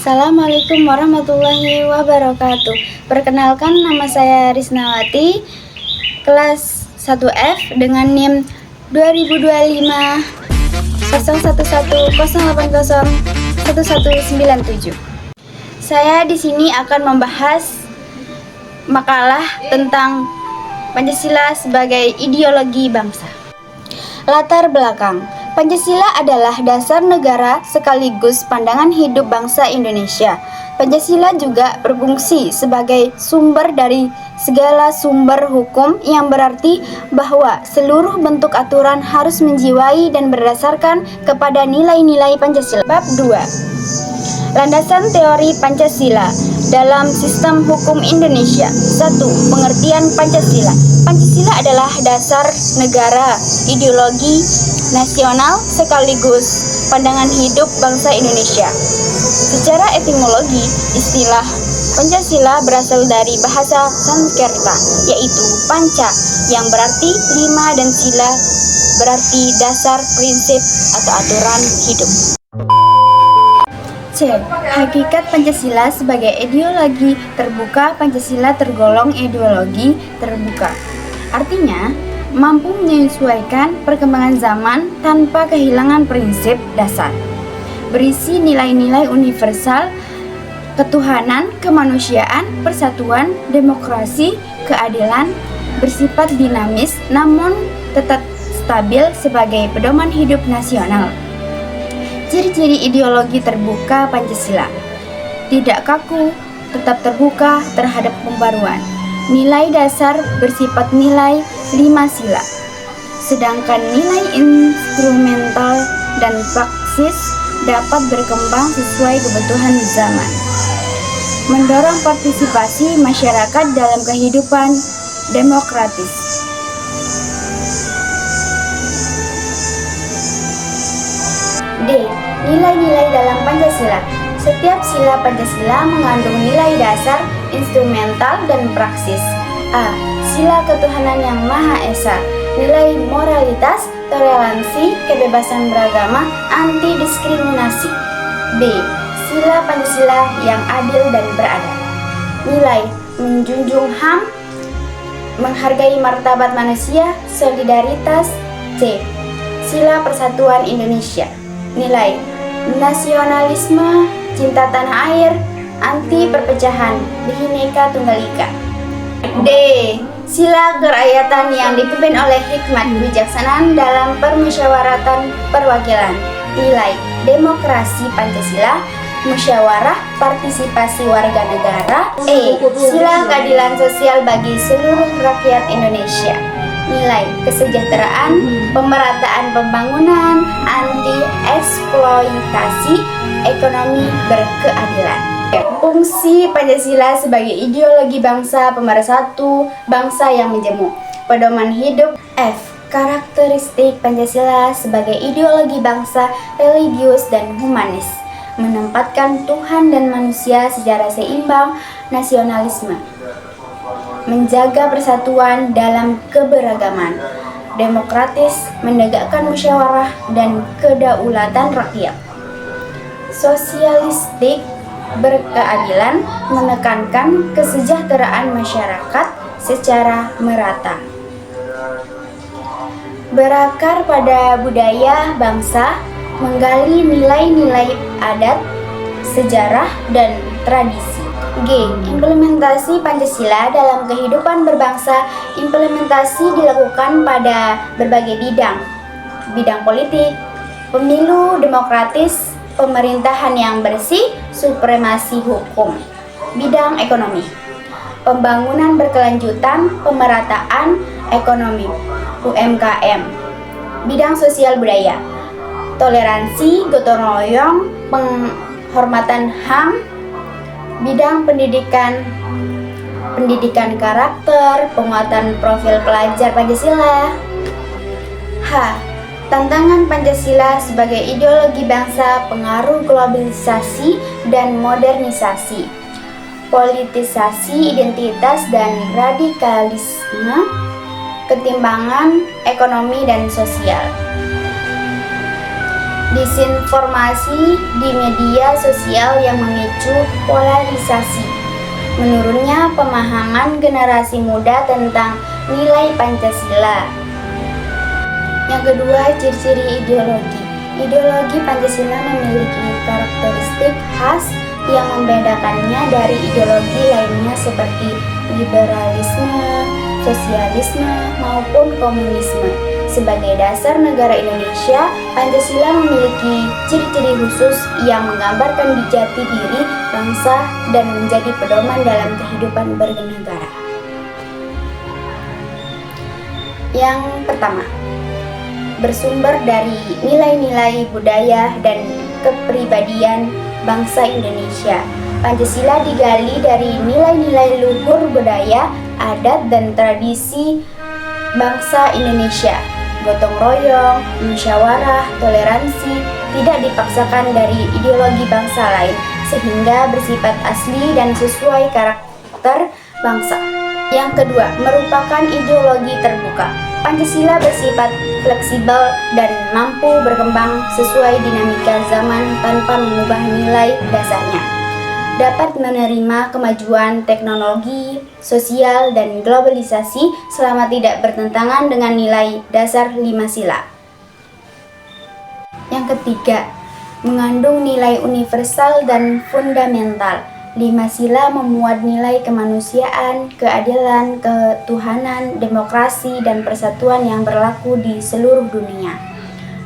Assalamualaikum warahmatullahi wabarakatuh. Perkenalkan, nama saya Risnawati, kelas 1F dengan NIM 2025 011 080 1197. Saya di sini akan membahas makalah tentang Pancasila sebagai ideologi bangsa. Latar belakang. Pancasila adalah dasar negara sekaligus pandangan hidup bangsa Indonesia. Pancasila juga berfungsi sebagai sumber dari segala sumber hukum, yang berarti bahwa seluruh bentuk aturan harus menjiwai dan berdasarkan kepada nilai-nilai Pancasila. Bab 2. Landasan teori Pancasila dalam sistem hukum Indonesia. 1. Pengertian Pancasila. Pancasila adalah dasar negara, ideologi nasional sekaligus pandangan hidup bangsa Indonesia. Secara etimologi, istilah Pancasila berasal dari bahasa Sanskerta, yaitu panca, yang berarti lima, dan sila berarti dasar, prinsip, atau aturan hidup. C. Hakikat Pancasila sebagai ideologi terbuka. Pancasila tergolong ideologi terbuka. Artinya, mampu menyesuaikan perkembangan zaman tanpa kehilangan prinsip dasar. Berisi nilai-nilai universal, ketuhanan, kemanusiaan, persatuan, demokrasi, keadilan, bersifat dinamis namun tetap stabil sebagai pedoman hidup nasional. Ciri-ciri ideologi terbuka Pancasila: tidak kaku, tetap terbuka terhadap pembaruan. Nilai dasar bersifat nilai 5 sila, sedangkan nilai instrumental dan praksis dapat berkembang sesuai kebutuhan zaman. Mendorong partisipasi masyarakat dalam kehidupan demokratis. D. Nilai-nilai dalam Pancasila. Setiap sila Pancasila mengandung nilai dasar, instrumental, dan praksis. A. Sila ketuhanan yang Maha Esa. Nilai moralitas, toleransi, kebebasan beragama, anti diskriminasi. B. Sila Pancasila yang adil dan beradab. Nilai menjunjung HAM, menghargai martabat manusia, solidaritas. C. Sila Persatuan Indonesia. Nilai nasionalisme, cinta tanah air, anti perpecahan, Bhinneka Tunggal Ika. D. Sila kerakyatan yang dipimpin oleh hikmat kebijaksanaan dalam permusyawaratan perwakilan. Nilai demokrasi Pancasila, musyawarah, partisipasi warga negara. E. Sila keadilan sosial bagi seluruh rakyat Indonesia. Nilai kesejahteraan, pemerataan pembangunan, anti eksploitasi, ekonomi berkeadilan. Fungsi Pancasila sebagai ideologi bangsa pemersatu bangsa yang menjemuk. Pedoman hidup. F. Karakteristik Pancasila sebagai ideologi bangsa religius dan humanis, menempatkan Tuhan dan manusia secara seimbang, nasionalisme, menjaga persatuan dalam keberagaman, demokratis, menegakkan musyawarah dan kedaulatan rakyat, sosialistik, berkeadilan, menekankan kesejahteraan masyarakat secara merata, berakar pada budaya bangsa, menggali nilai-nilai adat, sejarah, dan tradisi. G. Implementasi Pancasila dalam kehidupan berbangsa. Implementasi dilakukan pada berbagai bidang. Bidang politik, pemilu demokratis, pemerintahan yang bersih, supremasi hukum. Bidang ekonomi, pembangunan berkelanjutan, pemerataan ekonomi, UMKM. Bidang sosial budaya, toleransi, gotong royong, penghormatan HAM. Bidang pendidikan, pendidikan karakter, penguatan profil pelajar Pancasila. H. Tantangan Pancasila sebagai ideologi bangsa, pengaruh globalisasi dan modernisasi, politisasi identitas dan radikalisme, ketimbangan ekonomi dan sosial. disinformasi di media sosial yang memicu polarisasi, menurunnya pemahaman generasi muda tentang nilai Pancasila. Yang kedua, ciri-ciri ideologi. Ideologi Pancasila memiliki karakteristik khas yang membedakannya dari ideologi lainnya seperti liberalisme, sosialisme, maupun komunisme. Sebagai dasar negara Indonesia, Pancasila memiliki ciri-ciri khusus yang menggambarkan jati diri bangsa dan menjadi pedoman dalam kehidupan bernegara. Yang pertama, bersumber dari nilai-nilai budaya dan kepribadian bangsa Indonesia. Pancasila digali dari nilai-nilai luhur budaya, adat, dan tradisi bangsa Indonesia. Gotong royong, musyawarah, toleransi, tidak dipaksakan dari ideologi bangsa lain, sehingga bersifat asli dan sesuai karakter bangsa. Yang kedua, merupakan ideologi terbuka. Pancasila bersifat fleksibel dan mampu berkembang sesuai dinamika zaman tanpa mengubah nilai dasarnya. Dapat menerima kemajuan teknologi, sosial, dan globalisasi selama tidak bertentangan dengan nilai dasar 5 sila. Yang ketiga, mengandung nilai universal dan fundamental. 5 sila memuat nilai kemanusiaan, keadilan, ketuhanan, demokrasi, dan persatuan yang berlaku di seluruh dunia.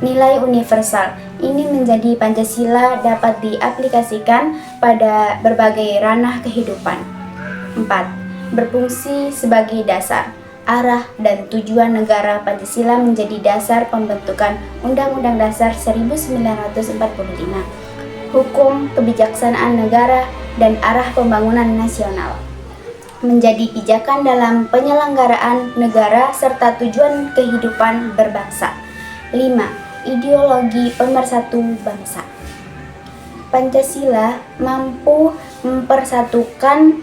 Nilai universal ini menjadi Pancasila dapat diaplikasikan pada berbagai ranah kehidupan. 4. Berfungsi sebagai dasar, arah, dan tujuan negara. Pancasila menjadi dasar pembentukan Undang-Undang Dasar 1945, hukum kebijaksanaan negara, dan arah pembangunan nasional. Menjadi pijakan dalam penyelenggaraan negara serta tujuan kehidupan berbangsa. 5. Ideologi pemersatu bangsa. Pancasila mampu mempersatukan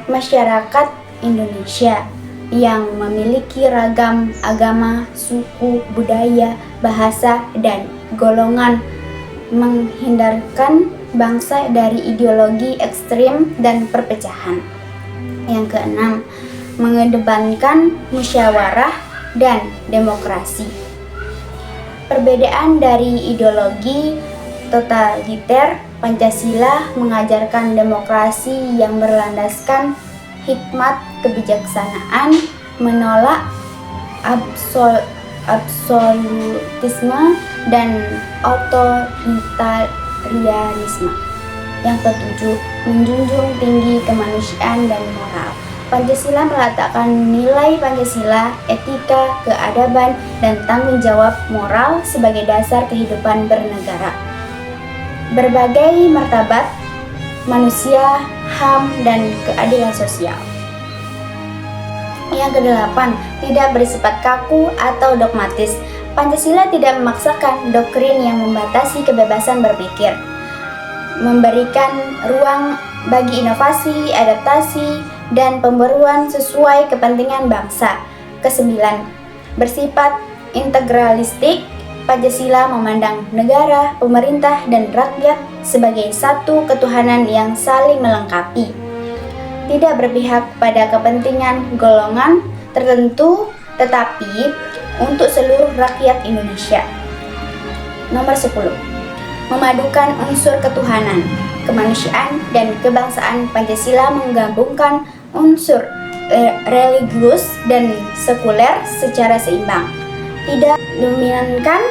masyarakat Indonesia yang memiliki ragam agama, suku, budaya, bahasa, dan golongan, menghindarkan bangsa dari ideologi ekstrim dan perpecahan. Yang keenam, mengedepankan musyawarah dan demokrasi. Perbedaan dari ideologi totaliter, Pancasila mengajarkan demokrasi yang berlandaskan hikmat kebijaksanaan, menolak absolutisme dan otoritarianisme. Yang ketujuh, menjunjung tinggi kemanusiaan dan moral. Pancasila meletakkan nilai Pancasila, etika, keadaban, dan tanggung jawab moral sebagai dasar kehidupan bernegara. Berbagai martabat manusia, HAM, dan keadilan sosial. Yang kedelapan, tidak bersifat kaku atau dogmatis. Pancasila tidak memaksakan doktrin yang membatasi kebebasan berpikir, memberikan ruang bagi inovasi, adaptasi, dan pembaruan sesuai kepentingan bangsa. Kesembilan, bersifat integralistik. Pancasila memandang negara, pemerintah, dan rakyat sebagai satu ketuhanan yang saling melengkapi. Tidak berpihak pada kepentingan golongan tertentu, tetapi untuk seluruh rakyat Indonesia. Nomor 10. Memadukan unsur ketuhanan, kemanusiaan, dan kebangsaan. Pancasila menggabungkan unsur religius dan sekuler secara seimbang, tidak dominankan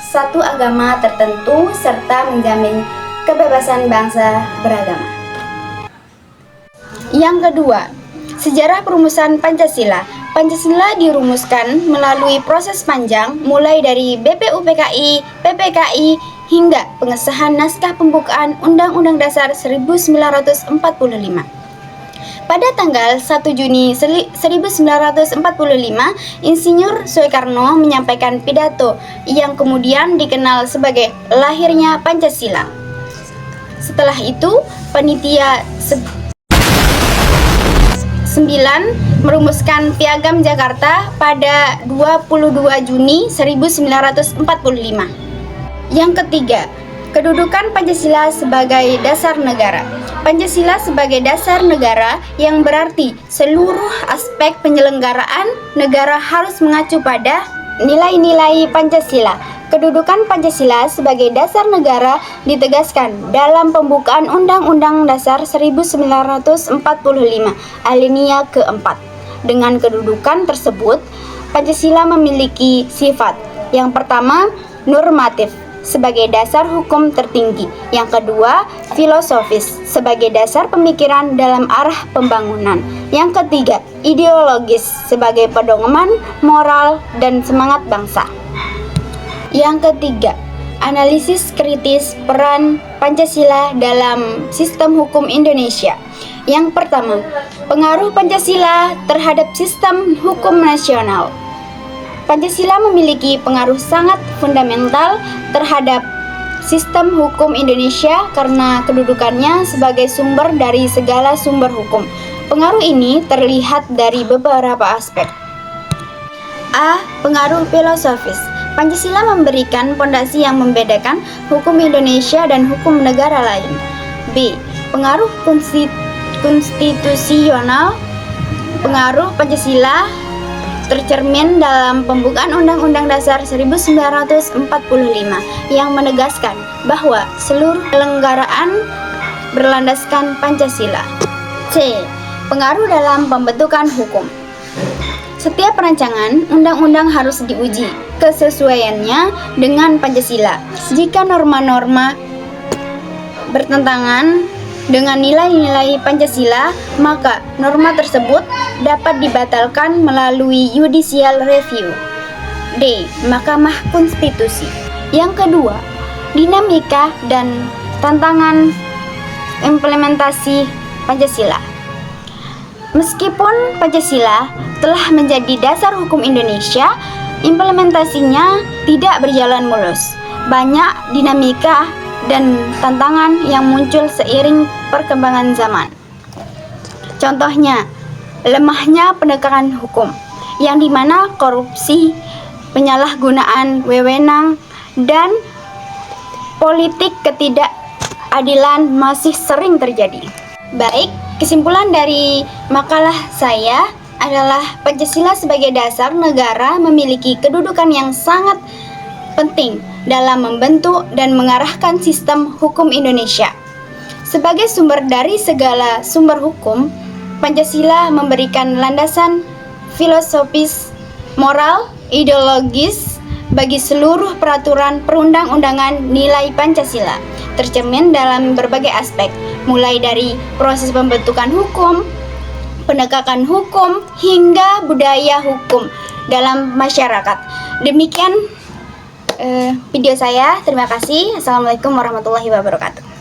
satu agama tertentu, serta menjamin kebebasan bangsa beragama. Yang kedua, sejarah perumusan Pancasila. Pancasila dirumuskan melalui proses panjang, mulai dari BPUPKI, PPKI, hingga pengesahan naskah pembukaan Undang-Undang Dasar 1945. Pada tanggal 1 Juni 1945, Insinyur Soekarno menyampaikan pidato yang kemudian dikenal sebagai lahirnya Pancasila. Setelah itu, Panitia 9 merumuskan Piagam Jakarta pada 22 Juni 1945. Yang ketiga, kedudukan Pancasila sebagai dasar negara. Pancasila sebagai dasar negara yang berarti seluruh aspek penyelenggaraan negara harus mengacu pada nilai-nilai Pancasila. Kedudukan Pancasila sebagai dasar negara ditegaskan dalam pembukaan Undang-Undang Dasar 1945 alinea keempat. Dengan kedudukan tersebut, Pancasila memiliki sifat. Yang pertama, normatif sebagai dasar hukum tertinggi. Yang kedua, filosofis sebagai dasar pemikiran dalam arah pembangunan. Yang ketiga, ideologis sebagai pedoman moral dan semangat bangsa. Yang ketiga, analisis kritis peran Pancasila dalam sistem hukum Indonesia. Yang pertama, pengaruh Pancasila terhadap sistem hukum nasional. Pancasila memiliki pengaruh sangat fundamental terhadap sistem hukum Indonesia karena kedudukannya sebagai sumber dari segala sumber hukum. Pengaruh ini terlihat dari beberapa aspek. A. Pengaruh filosofis. Pancasila memberikan fondasi yang membedakan hukum Indonesia dan hukum negara lain. B. Pengaruh konstitusional. Pengaruh Pancasila tercermin dalam pembukaan Undang-Undang Dasar 1945 yang menegaskan bahwa seluruh penyelenggaraan berlandaskan Pancasila. C. Pengaruh dalam pembentukan hukum. Setiap rancangan undang-undang harus diuji kesesuaiannya dengan Pancasila. Jika norma-norma bertentangan dengan nilai-nilai Pancasila, maka norma tersebut dapat dibatalkan melalui judicial review. D. Mahkamah Konstitusi. Yang kedua, dinamika dan tantangan implementasi Pancasila. Meskipun Pancasila telah menjadi dasar hukum Indonesia, implementasinya tidak berjalan mulus. Banyak dinamika dan tantangan yang muncul seiring perkembangan zaman. Contohnya, lemahnya penegakan hukum, yang dimana korupsi, penyalahgunaan wewenang, dan politik ketidakadilan masih sering terjadi. Baik, kesimpulan dari makalah saya adalah Pancasila sebagai dasar negara memiliki kedudukan yang sangat penting dalam membentuk dan mengarahkan sistem hukum Indonesia. Sebagai sumber dari segala sumber hukum, Pancasila memberikan landasan filosofis, moral, ideologis bagi seluruh peraturan perundang-undangan nilai Pancasila, tercermin dalam berbagai aspek, mulai dari proses pembentukan hukum, penegakan hukum, hingga budaya hukum dalam masyarakat. Demikian video saya. Terima kasih. Assalamualaikum warahmatullahi wabarakatuh.